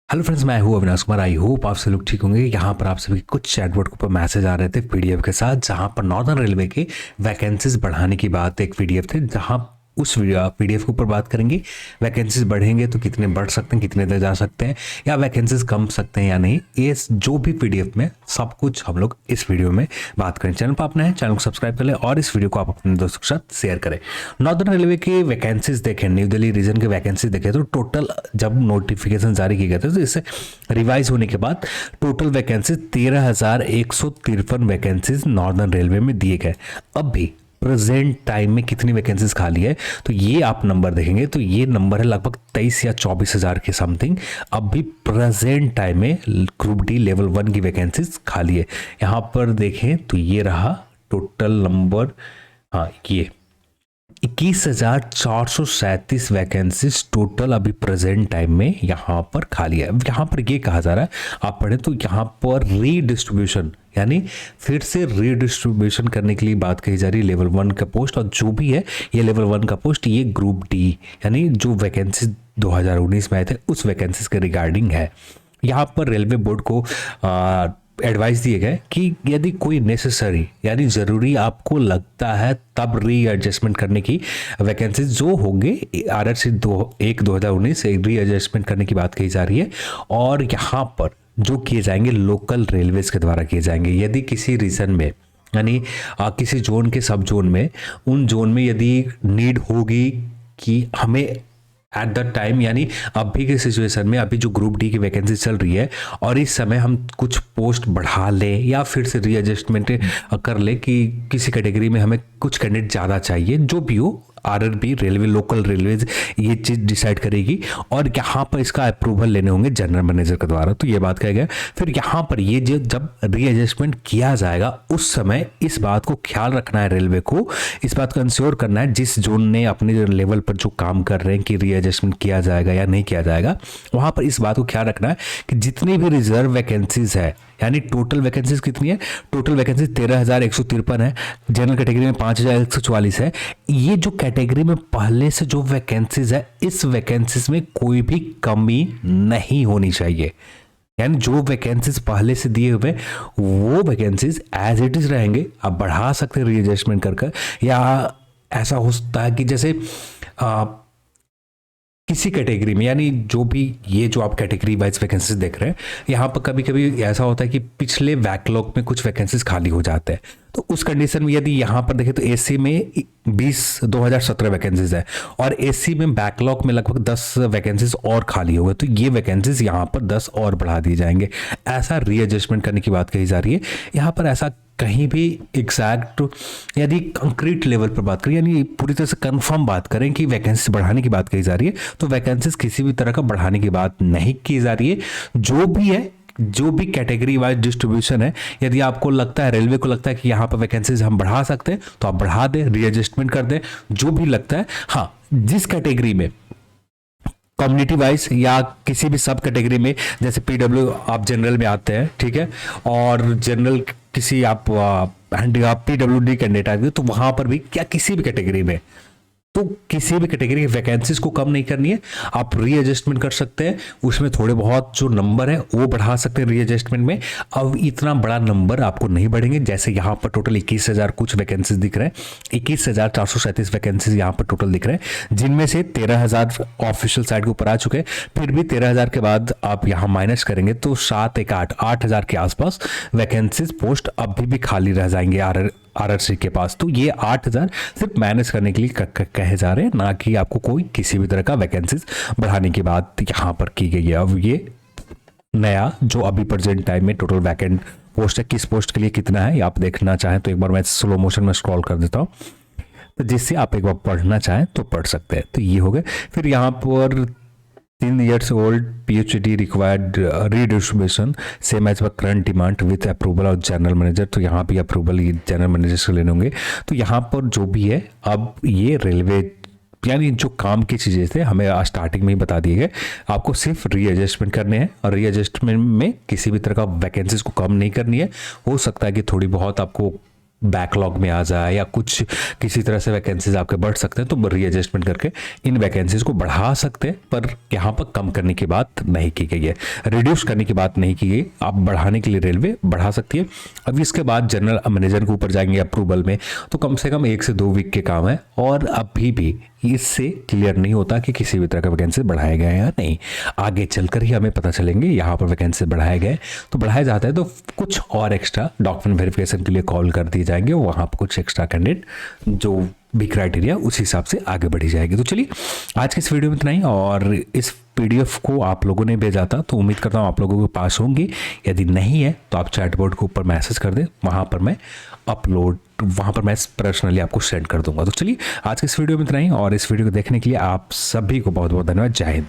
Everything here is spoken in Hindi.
हेलो फ्रेंड्स, मैं हूँ अविनाश कुमार। आई होप आप सब लोग ठीक होंगे। यहाँ पर आप सभी कुछ चैटबॉट के ऊपर मैसेज आ रहे थे पीडीएफ के साथ, जहाँ पर नॉर्दर्न रेलवे के वैकेंसीज बढ़ाने की बात एक पीडीएफ थे, जहाँ उस पीडीएफ के ऊपर बात करेंगे वैकेंसीज बढ़ेंगे तो कितने बढ़ सकते हैं, कितने तक जा सकते हैं, या वैकेंसीज कम सकते हैं या नहीं। ये जो भी पीडीएफ में सब कुछ हम लोग इस वीडियो में बात करें। चैनल पर आपने है, चैनल को सब्सक्राइब कर ले और इस वीडियो को आप अपने दोस्तों के साथ शेयर करें। नॉर्दर्न रेलवे के वैकेंसीज देखें, न्यू दिल्ली रीजन के वैकेंसी देखें तो टोटल जब नोटिफिकेशन जारी किए गए थे तो इससे रिवाइज होने के बाद total vacancies 13,153 vacancies northern railway में दिए गए। अब भी प्रेजेंट टाइम में कितनी वैकेंसीज खाली है तो ये आप नंबर देखेंगे तो ये नंबर है लगभग 23 या 24 हज़ार के समथिंग। अब भी प्रेजेंट टाइम में ग्रुप डी लेवल 1 की वैकेंसीज खाली है। यहाँ पर देखें तो ये रहा टोटल नंबर, हाँ ये 21,437 वैकेंसीज टोटल अभी प्रेजेंट टाइम में यहाँ पर खाली है। यहाँ पर ये कहा जा रहा है, आप पढ़ें तो यहाँ पर रीडिस्ट्रीब्यूशन यानी फिर से रीडिस्ट्रीब्यूशन करने के लिए बात कही जा रही है लेवल 1 का पोस्ट, और जो भी है ये लेवल 1 का पोस्ट ये ग्रुप डी यानी जो वैकेंसी 2019 में आए थे उस वैकेंसीज के रिगार्डिंग है। यहाँ पर रेलवे बोर्ड को एडवाइस दिए गए कि यदि कोई नेसेसरी यानी ज़रूरी आपको लगता है तब रीएडजस्टमेंट करने की वैकेंसीज जो होंगे RRC 1/2019 रीएडजस्टमेंट करने की बात कही जा रही है, और यहाँ पर जो किए जाएंगे लोकल रेलवेज के द्वारा किए जाएंगे। यदि किसी रीजन में यानी किसी जोन के सब जोन में उन जोन में यदि नीड होगी कि हमें एट द टाइम यानी अभी के सिचुएशन में अभी जो ग्रुप डी की वैकेंसी चल रही है और इस समय हम कुछ पोस्ट बढ़ा लें या फिर से रीएडजस्टमेंट कर ले कि किसी कैटेगरी में हमें कुछ कैंडिडेट ज़्यादा चाहिए, जो भी हो RRB रेलवे लोकल रेलवेज ये चीज़ डिसाइड करेगी और यहाँ पर इसका अप्रूवल लेने होंगे जनरल मैनेजर के द्वारा। तो ये बात कहा गया। फिर यहाँ पर ये जब रीएडजस्टमेंट किया जाएगा उस समय इस बात को ख्याल रखना है, रेलवे को इस बात को इंश्योर करना है जिस जोन ने अपने लेवल पर जो काम कर रहे हैं कि रीएडजस्टमेंट किया जाएगा या नहीं किया जाएगा, वहाँ पर इस बात को ख्याल रखना है कि जितनी भी रिजर्व वैकेंसीज है यानी टोटल वैकेंसीज कितनी है, टोटल वैकेंसी 13,153 है, जनरल कैटेगरी में 5,144 है। ये जो कैटेगरी में पहले से जो वैकेंसीज है इस वैकेंसीज में कोई भी कमी नहीं होनी चाहिए, यानी जो वैकेंसीज पहले से दिए हुए वो वैकेंसीज एज इट इज रहेंगे। आप बढ़ा सकते हैं रीएडजस्टमेंट कर या ऐसा हो सकता है कि जैसे किसी कैटेगरी में यानी जो भी ये जो आप कैटेगरी वाइज वैकेंसीज देख रहे हैं यहाँ पर कभी कभी ऐसा होता है कि पिछले बैकलॉग में कुछ वैकेंसीज खाली हो जाते हैं। तो उस कंडीशन में यदि यहाँ पर देखें तो AC में 2017 वैकेंसीज है और AC में बैकलॉग में लगभग 10 वैकेंसीज और खाली हो गए, तो ये वैकेंसीज यहाँ पर 10 और बढ़ा दिए जाएंगे। ऐसा रीएडजस्टमेंट करने की बात कही जा रही है। यहाँ पर ऐसा कहीं भी एग्जैक्ट यदि कंक्रीट लेवल पर बात करें यानी पूरी तरह से कंफर्म बात करें कि वैकेंसी बढ़ाने की बात कही जा रही है, तो वैकेंसीज किसी भी तरह का बढ़ाने की बात नहीं की जा रही है। जो भी है, जो भी कैटेगरी वाइज डिस्ट्रीब्यूशन है, यदि आपको लगता है, रेलवे को लगता है कि यहाँ पर वैकेंसीज हम बढ़ा सकते हैं तो आप बढ़ा दें, रीएडजस्टमेंट कर दें, जो भी लगता है। हाँ, जिस कैटेगरी में कम्युनिटी वाइज या किसी भी सब कैटेगरी में, जैसे PW आप जनरल में आते हैं, ठीक है, और जनरल किसी आप PWD कैंडिडेट आते हैं तो वहां पर भी क्या किसी भी कैटेगरी में तो किसी भी कैटेगरी की वैकेंसीज को कम नहीं करनी है, आप रीएडजस्टमेंट कर सकते हैं। उसमें थोड़े बहुत जो नंबर है वो बढ़ा सकते हैं रीएडजस्टमेंट में। अब इतना बड़ा नंबर आपको नहीं बढ़ेंगे, जैसे यहाँ पर टोटल 21,000 कुछ वैकेंसीज दिख रहे हैं, 21,437 वैकेंसीज यहाँ पर टोटल दिख रहे हैं, जिनमें से 13,000 ऑफिशियल साइट के ऊपर आ चुके हैं। फिर भी 13,000 के बाद आप यहाँ माइनस करेंगे तो 8,000 के आसपास वैकेंसीज पोस्ट अभी भी खाली रह जाएंगे RRC के पास। तो ये 8,000 सिर्फ मैनेज करने के लिए कहे जा रहे हैं, ना कि आपको कोई किसी भी तरह का वैकेंसीज बढ़ाने की बात यहाँ पर की गई है। अब ये नया जो अभी प्रेजेंट टाइम में टोटल वैकेंट पोस्ट है, किस पोस्ट के लिए कितना है आप देखना चाहें तो एक बार मैं स्लो मोशन में स्क्रॉल कर देता हूँ, तो जिससे आप एक बार पढ़ना चाहें तो पढ़ सकते हैं। तो ये हो गए। फिर यहाँ पर 3 years old PhD required redistribution same as per current demand with approval of general manager. तो यहाँ भी अप्रूवल जनरल मैनेजर से लेने होंगे। तो यहाँ पर जो भी है अब ये रेलवे यानी जो काम की चीज़ें थे हमें स्टार्टिंग में ही बता दिए गए, आपको सिर्फ रीएडजस्टमेंट करने हैं और रीएडजस्टमेंट में किसी भी तरह का वैकेंसीज को कम नहीं करनी है। हो सकता है कि थोड़ी बहुत आपको बैकलॉग में आ जाए या कुछ किसी तरह से वैकेंसीज आपके बढ़ सकते हैं तो रीएडजस्टमेंट करके इन वैकेंसीज को बढ़ा सकते हैं, पर यहाँ पर कम करने की बात नहीं की गई है, रिड्यूस करने की बात नहीं की गई। आप बढ़ाने के लिए रेलवे बढ़ा सकती है। अभी इसके बाद जनरल मैनेजर के ऊपर जाएंगे अप्रूवल में, तो कम से कम 1 से 2 वीक के काम है, और अभी भी इससे क्लियर नहीं होता कि किसी भी तरह का वैकेंसी बढ़ाए गए या नहीं। आगे चलकर ही हमें पता चलेंगे। यहाँ पर वैकेंसी बढ़ाए गए तो बढ़ाया जाता है तो कुछ और एक्स्ट्रा डॉक्यूमेंट वेरिफिकेशन के लिए कॉल कर दिए जाएंगे, वहाँ पर कुछ एक्स्ट्रा कैंडिडेट जो भी क्राइटेरिया उस हिसाब से आगे बढ़ी जाएगी। तो चलिए आज के इस वीडियो में इतना ही, और इस पीडीएफ को आप लोगों ने भेजा था तो उम्मीद करता हूँ आप लोगों के पास होंगी। यदि नहीं है तो आप चैटबॉट के ऊपर मैसेज कर दें, वहाँ पर मैं पर्सनली आपको सेंड कर दूंगा। तो चलिए आज के इस वीडियो में इतना ही, और इस वीडियो को देखने के लिए आप सभी को बहुत बहुत धन्यवाद। जय हिंद।